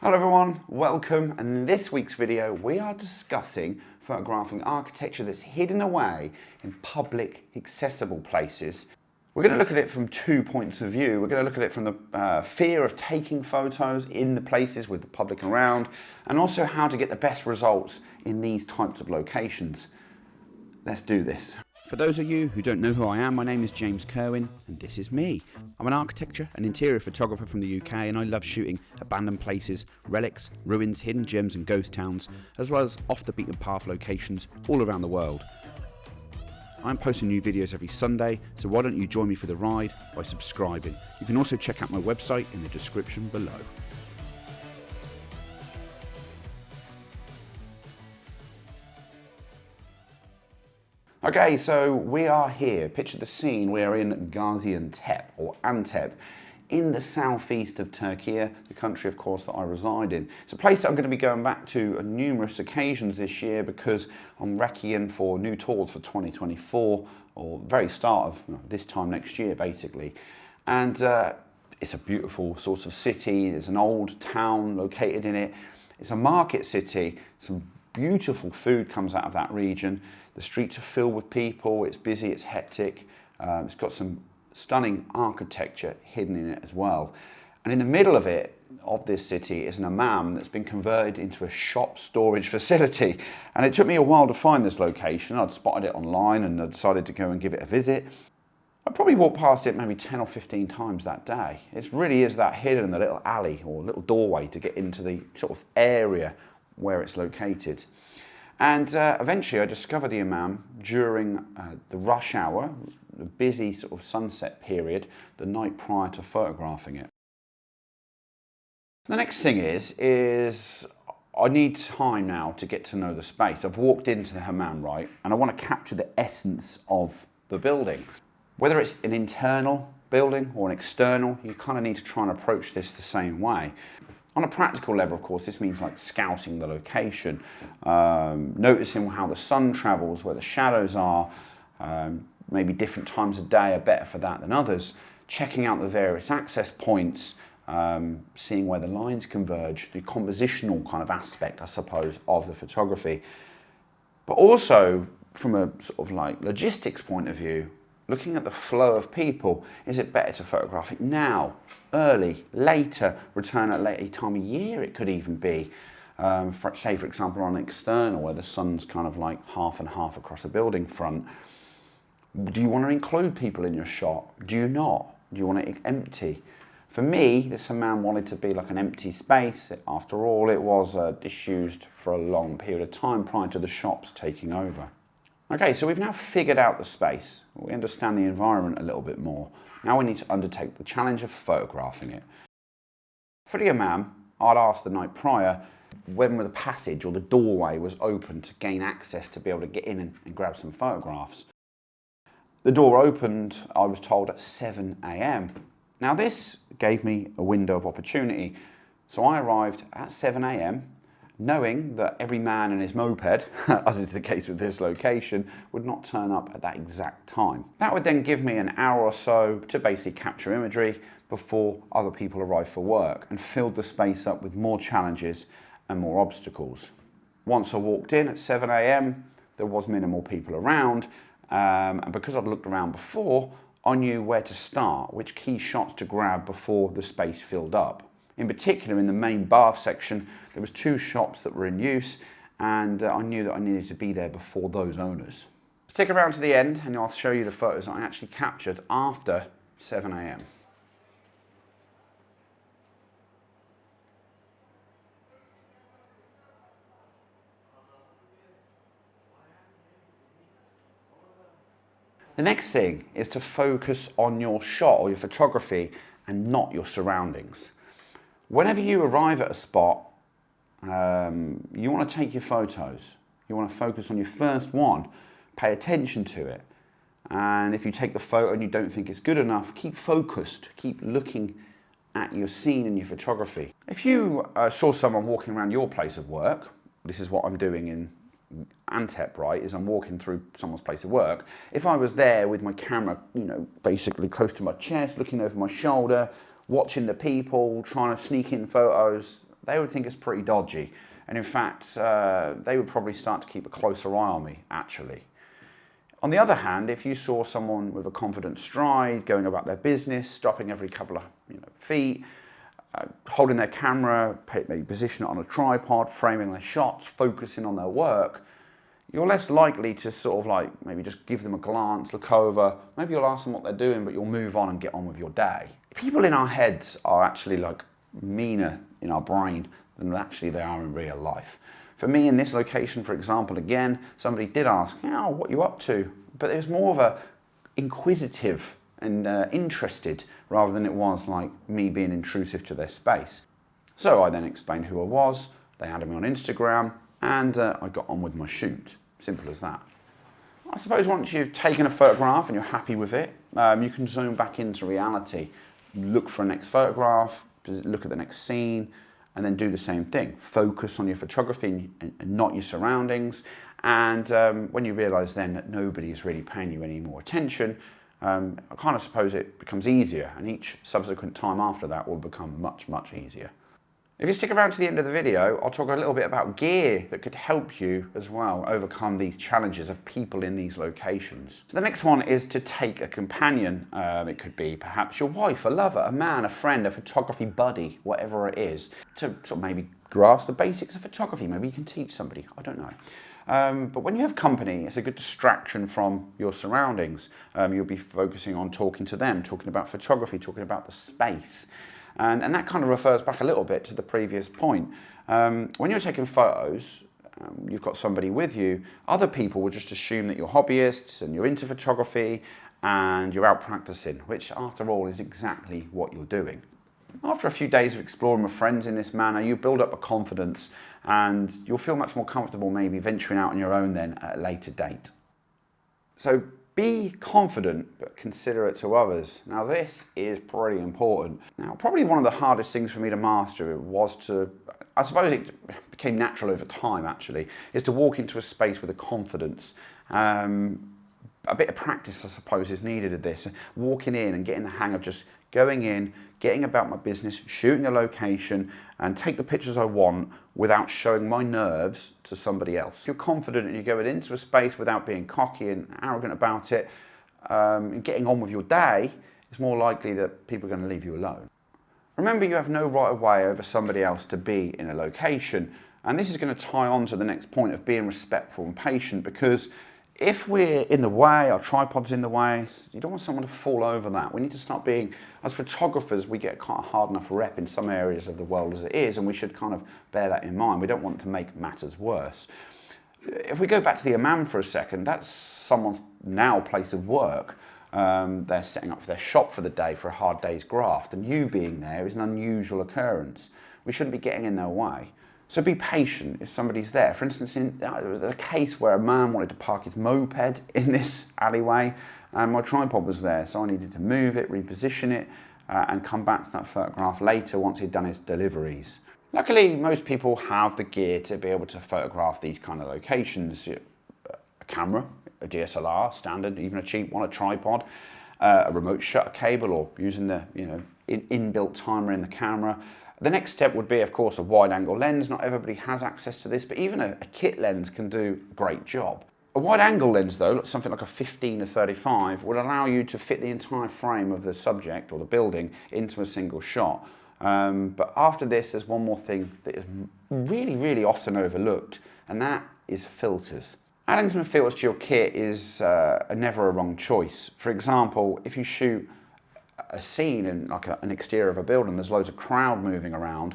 Hello everyone, welcome, and in this week's video we are discussing photographing architecture that's hidden away in public accessible places. We're going to look at it from 2 points of view. We're going to look at it from the fear of taking photos in the places with the public around, and also how to get the best results in these types of locations. Let's do this. For those of you who don't know who I am, my name is James Kerwin, and this is me. I'm an architecture and interior photographer from the UK, and I love shooting abandoned places, relics, ruins, hidden gems and ghost towns, as well as off the beaten path locations all around the world. I'm posting new videos every Sunday, so why don't you join me for the ride by subscribing. You can also check out my website in the description below. Okay, so we are here. Picture the scene. We are in Gaziantep, or Antep, in the southeast of Turkey, the country, of course, that I reside in. It's a place that I'm going to be going back to on numerous occasions this year because I'm recceing for new tours for 2024, or very start of this time next year, basically. And it's a beautiful sort of city. There's an old town located in it. It's a market city. Some beautiful food comes out of that region. The streets are filled with people, it's busy, it's hectic. It's got some stunning architecture hidden in it as well. And in the middle of it, of this city, is an hammam that's been converted into a shop storage facility. And it took me a while to find this location. I'd spotted it online and I decided to go and give it a visit. I probably walked past it maybe 10 or 15 times that day. It really is that hidden in the little alley or little doorway to get into the sort of area where it's located. And eventually I discovered the hammam during the rush hour, the busy sort of sunset period, the night prior to photographing it. The next thing is I need time now to get to know the space. I've walked into the hammam, right, and I want to capture the essence of the building. Whether it's an internal building or an external, you kind of need to try and approach this the same way. On a practical level, of course, this means like scouting the location, noticing how the sun travels, where the shadows are, maybe different times of day are better for that than others, checking out the various access points, seeing where the lines converge, the compositional kind of aspect, I suppose, of the photography. But also, from a sort of like logistics point of view, looking at the flow of people, is it better to photograph it now, early, later, return at a later time of year it could even be. Say for example on an external where the sun's kind of like half and half across a building front. Do you want to include people in your shot? Do you not? Do you want it empty? For me, this hammam wanted to be like an empty space. After all, it was disused for a long period of time prior to the shops taking over. Okay, so we've now figured out the space. We understand the environment a little bit more. Now we need to undertake the challenge of photographing it. For the hammam, I'd asked the night prior when the passage or the doorway was open to gain access to be able to get in and grab some photographs. The door opened, I was told, at 7 AM. Now this gave me a window of opportunity. So I arrived at 7 AM, knowing that every man and his moped, as is the case with this location, would not turn up at that exact time. That would then give me an hour or so to basically capture imagery before other people arrived for work, and filled the space up with more challenges and more obstacles. Once I walked in at 7 AM, there was minimal people around, and because I'd looked around before, I knew where to start, which key shots to grab before the space filled up. In particular, in the main bath section, there was 2 shops that were in use, and I knew that I needed to be there before those owners. Stick around to the end and I'll show you the photos I actually captured after 7 AM. The next thing is to focus on your shot or your photography and not your surroundings. Whenever you arrive at a spot, you want to take your photos. You want to focus on your first one, pay attention to it. And if you take the photo and you don't think it's good enough, keep focused, keep looking at your scene and your photography. If you saw someone walking around your place of work, this is what I'm doing in Antep, right, is I'm walking through someone's place of work. If I was there with my camera, basically close to my chest, looking over my shoulder, watching the people, trying to sneak in photos, they would think it's pretty dodgy. And in fact, they would probably start to keep a closer eye on me, actually. On the other hand, if you saw someone with a confident stride, going about their business, stopping every couple of feet, holding their camera, maybe position it on a tripod, framing their shots, focusing on their work, you're less likely to sort of like maybe just give them a glance, look over, maybe you'll ask them what they're doing, but you'll move on and get on with your day. People in our heads are actually like meaner in our brain than actually they are in real life. For me in this location, for example, again, somebody did ask, "Oh, what are you up to?" But it was more of a inquisitive and interested rather than it was like me being intrusive to their space. So I then explained who I was, they added me on Instagram, and I got on with my shoot. Simple as that. I suppose once you've taken a photograph and you're happy with it, you can zoom back into reality, look for a next photograph, look at the next scene, and then do the same thing. Focus on your photography and not your surroundings. And when you realise then that nobody is really paying you any more attention, I kind of suppose it becomes easier, and each subsequent time after that will become much, much easier. If you stick around to the end of the video, I'll talk a little bit about gear that could help you as well overcome these challenges of people in these locations. So the next one is to take a companion. It could be perhaps your wife, a lover, a man, a friend, a photography buddy, whatever it is, to sort of maybe grasp the basics of photography. Maybe you can teach somebody, I don't know. But when you have company, it's a good distraction from your surroundings. You'll be focusing on talking to them, talking about photography, talking about the space. And that kind of refers back a little bit to the previous point. When you're taking photos, you've got somebody with you, other people will just assume that you're hobbyists and you're into photography and you're out practicing, which after all is exactly what you're doing. After a few days of exploring with friends in this manner, you build up a confidence and you'll feel much more comfortable maybe venturing out on your own then at a later date. So be confident, but considerate to others. Now this is pretty important. Now probably one of the hardest things for me to master was to, I suppose it became natural over time actually, is to walk into a space with a confidence. A bit of practice I suppose is needed of this. Walking in and getting the hang of just going in, getting about my business, shooting a location and take the pictures I want without showing my nerves to somebody else. If you're confident and you're going into a space without being cocky and arrogant about it, and getting on with your day, it's more likely that people are going to leave you alone. Remember, you have no right of way over somebody else to be in a location, and this is going to tie on to the next point of being respectful and patient, because if we're in the way, our tripod's in the way, you don't want someone to fall over that. We need to start being, as photographers, we get kind of hard enough rep in some areas of the world as it is, and we should kind of bear that in mind. We don't want to make matters worse. If we go back to the hammam for a second, that's someone's now place of work. They're setting up their shop for the day for a hard day's graft, and you being there is an unusual occurrence. We shouldn't be getting in their way. So be patient if somebody's there. For instance, in a case where a man wanted to park his moped in this alleyway, and my tripod was there, so I needed to move it, reposition it, and come back to that photograph later once he'd done his deliveries. Luckily, most people have the gear to be able to photograph these kind of locations. A camera, a DSLR, standard, even a cheap one, a tripod, a remote shutter cable, or using the inbuilt timer in the camera. The next step would be, of course, a wide-angle lens. Not everybody has access to this, but even a kit lens can do a great job. A wide-angle lens, though, something like a 15-35, would allow you to fit the entire frame of the subject or the building into a single shot. But after this, there's one more thing that is really, really often overlooked, and that is filters. Adding some filters to your kit is never a wrong choice. For example, if you shoot a scene in like an exterior of a building, there's loads of crowd moving around,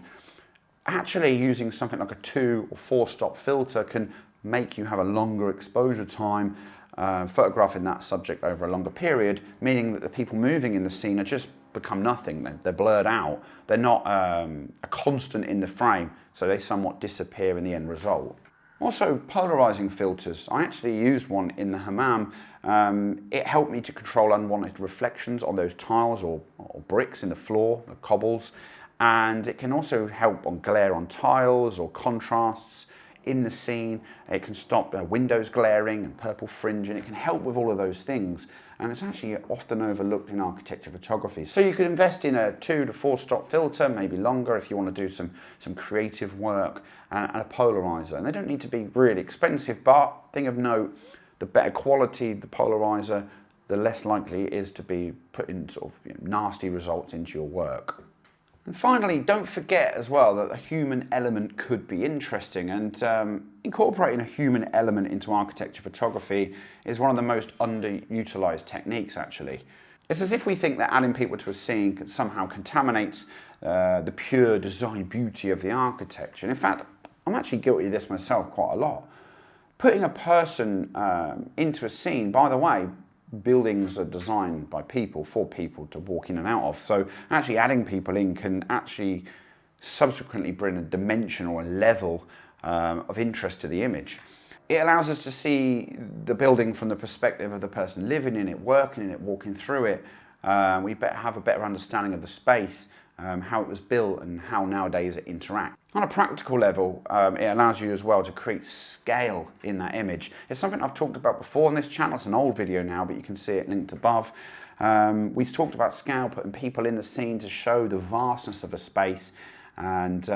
actually using something like a 2 or 4 stop filter can make you have a longer exposure time, photographing that subject over a longer period, meaning that the people moving in the scene are just become nothing. They're blurred out. They're not a constant in the frame, so they somewhat disappear in the end result. Also, polarizing filters. I actually used one in the hammam. It helped me to control unwanted reflections on those tiles or bricks in the floor, the cobbles, and it can also help on glare on tiles or contrasts. in the scene. It can stop windows glaring and purple fringing. It can help with all of those things. And it's actually often overlooked in architecture photography. So you could invest in a 2 to 4 stop filter, maybe longer if you want to do some creative work, and a polarizer. And they don't need to be really expensive, but thing of note, the better quality the polarizer, the less likely it is to be putting sort of nasty results into your work. And finally, don't forget as well that a human element could be interesting, and incorporating a human element into architecture photography is one of the most underutilized techniques actually. It's as if we think that adding people to a scene somehow contaminates the pure design beauty of the architecture. And in fact, I'm actually guilty of this myself quite a lot. Putting a person into a scene, by the way, buildings are designed by people, for people to walk in and out of. So actually adding people in can actually subsequently bring a dimension or a level of interest to the image. It allows us to see the building from the perspective of the person living in it, working in it, walking through it. We have a better understanding of the space, how it was built and how nowadays it interacts. On a practical level, it allows you as well to create scale in that image. It's something I've talked about before on this channel. It's an old video now, but you can see it linked above. We've talked about scale, putting people in the scene to show the vastness of a space. And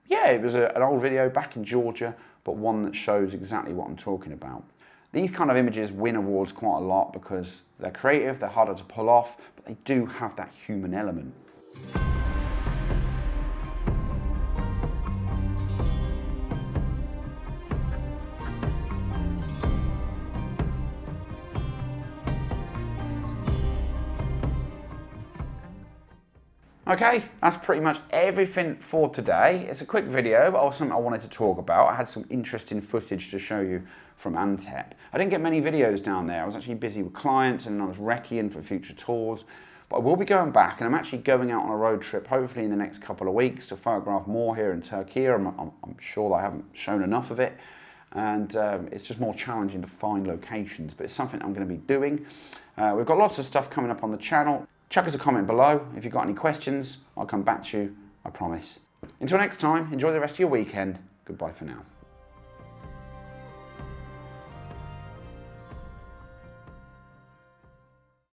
yeah, it was an old video back in Georgia, but one that shows exactly what I'm talking about. These kind of images win awards quite a lot because they're creative, they're harder to pull off, but they do have that human element. Okay, that's pretty much everything for today. It's a quick video, but also something I wanted to talk about. I had some interesting footage to show you from Antep. I didn't get many videos down there. I was actually busy with clients and I was recceing for future tours. But I will be going back, and I'm actually going out on a road trip, hopefully in the next couple of weeks, to photograph more here in Turkey. I'm sure that I haven't shown enough of it. And it's just more challenging to find locations, but it's something I'm going to be doing. We've got lots of stuff coming up on the channel. Chuck us a comment below if you've got any questions. I'll come back to you, I promise. Until next time, enjoy the rest of your weekend. Goodbye for now.